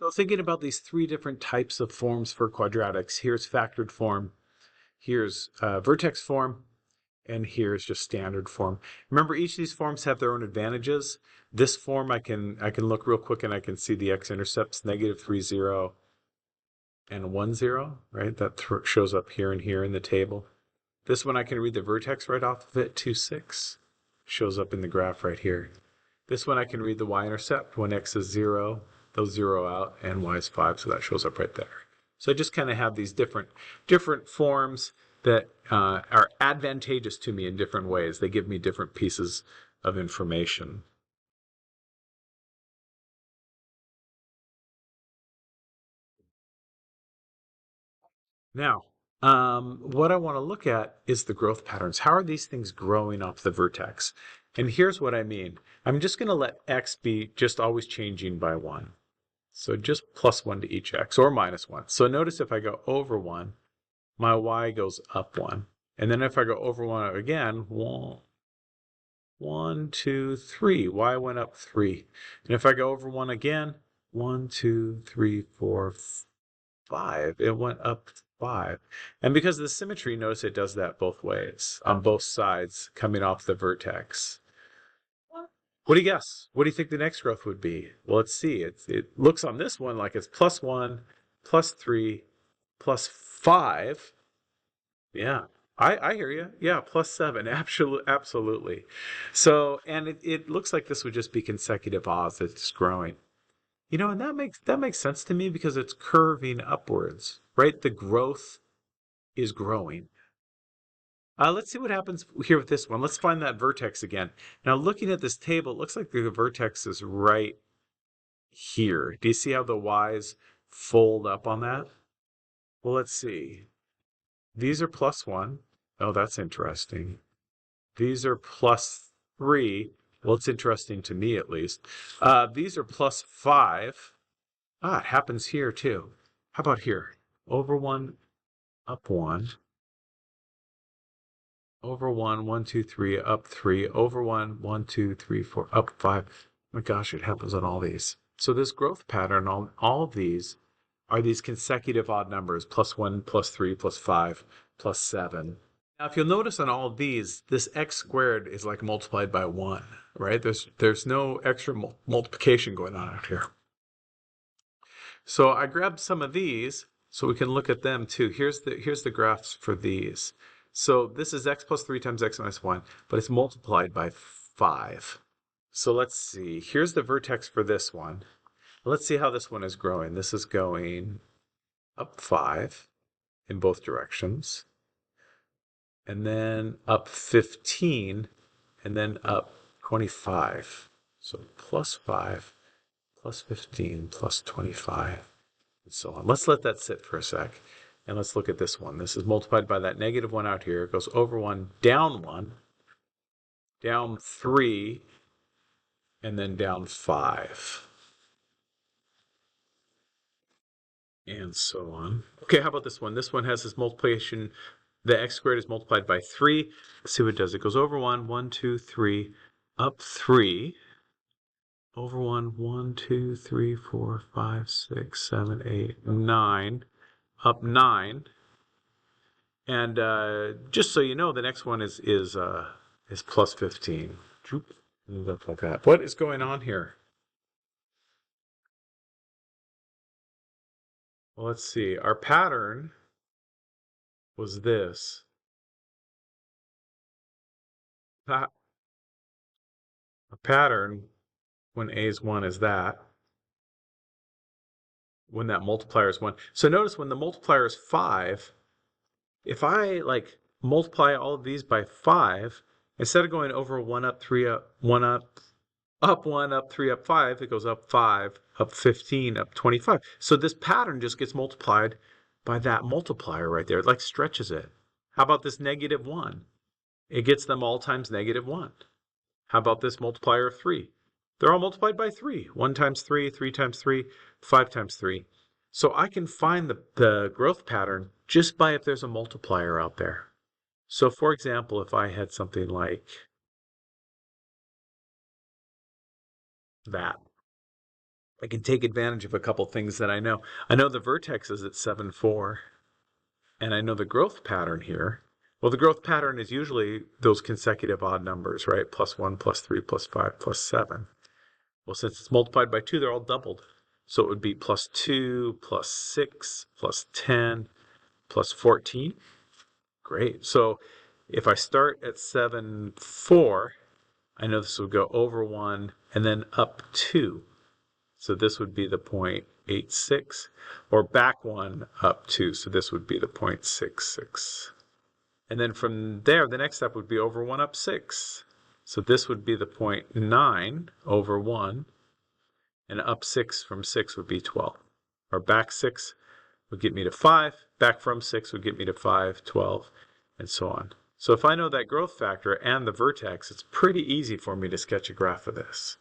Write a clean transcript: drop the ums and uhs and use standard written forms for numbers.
So thinking about these three different types of forms for quadratics, here's factored form, here's vertex form, and here's just standard form. Remember, each of these forms have their own advantages. This form, I can look real quick and I can see the x-intercepts, -3, 0, and 1, 0, right? That shows up here and here in the table. This one, I can read the vertex right off of it, 2, 6. Shows up in the graph right here. This one, I can read the y-intercept. When x is 0, they'll 0 out, and y is 5, so that shows up right there. So I just kind of have these different forms that are advantageous to me in different ways. They give me different pieces of information. Now, what I want to look at is the growth patterns. How are these things growing off the vertex? And here's what I mean. I'm just going to let x be just always changing by 1. So just +1 to each x, or -1. So notice if I go over 1, my y goes up 1. And then if I go over 1 again, 1, 2, 3, y went up 3. And if I go over 1 again, 1, 2, 3, 4, 5, it went up 5. And because of the symmetry, notice it does that both ways, on both sides, coming off the vertex. What do you guess? What do you think the next growth would be? Well, let's see. It looks on this one like it's +1, +3, +5. Yeah, I hear you. Yeah, +7. Absolutely. So, and it looks like this would just be consecutive odds. It's growing. You know, and that makes sense to me because it's curving upwards, right? The growth is growing. Let's see what happens here with this one. Let's find that vertex again. Now, looking at this table, it looks like the vertex is right here. Do you see how the y's fold up on that? Well, let's see. These are +1. Oh, that's interesting. These are +3. Well, it's interesting to me at least. These are +5. Ah, it happens here too. How about here? Over 1, up 1. Over 1, 1, 2, 3, up 3. Over 1, 1, 2, 3, 4, up 5. Oh my gosh, it happens on all these. So this growth pattern on all of these are these consecutive odd numbers, +1, +3, +5, +7. Now, if you'll notice on all of these, this x squared is like multiplied by 1, right? There's no extra multiplication going on out here. So I grabbed some of these so we can look at them too. Here's the graphs for these. So this is x plus 3 times x minus 1, but it's multiplied by 5. So let's see. Here's the vertex for this one. Let's see how this one is growing. This is going up 5 in both directions, and then up 15, and then up 25. So +5, +15, +25. And so on. Let's let that sit for a sec. And let's look at this one. This is multiplied by that -1 out here. It goes over 1, down 3, and then down 5. And so on. Okay, how about this one? This one has this multiplication. The x squared is multiplied by 3. Let's see what it does. It goes over 1, 1, 2, 3, up 3. Over 1, 1, 2, 3, 4, 5, 6, 7, 8, 9. Up 9. And just so you know, the next one is +15. Move up like that. What is going on here? Well, let's see. Our pattern was this. Our pattern when a is 1 is that. When that multiplier is 1. So notice when the multiplier is 5, if I like multiply all of these by 5, instead of going over 1 up, 3 up, 1 up, up 1, up 3, up 5, it goes up 5, up 15, up 25. So this pattern just gets multiplied by that multiplier right there. It like stretches it. How about this -1? It gets them all times -1. How about this multiplier of 3? They're all multiplied by 3. 1 times 3, 3 times 3, 5 times 3. So I can find the growth pattern just by if there's a multiplier out there. So for example, if I had something like that, I can take advantage of a couple things that I know. I know the vertex is at 7, 4, and I know the growth pattern here. Well, the growth pattern is usually those consecutive odd numbers, right? Plus 1, plus 3, plus 5, plus 7. Well, since it's multiplied by 2, they're all doubled. So it would be plus 2, plus 6, plus 10, plus 14. Great. So if I start at 7, 4, I know this will go over 1 and then up 2. So this would be the 0.86, or back 1, up 2. So this would be the 0.66. And then from there, the next step would be over 1, up 6. So this would be the 0.9 over 1, and up 6 from 6 would be 12. Or back 6 would get me to 5, back from 6 would get me to 5, 12, and so on. So if I know that growth factor and the vertex, it's pretty easy for me to sketch a graph of this.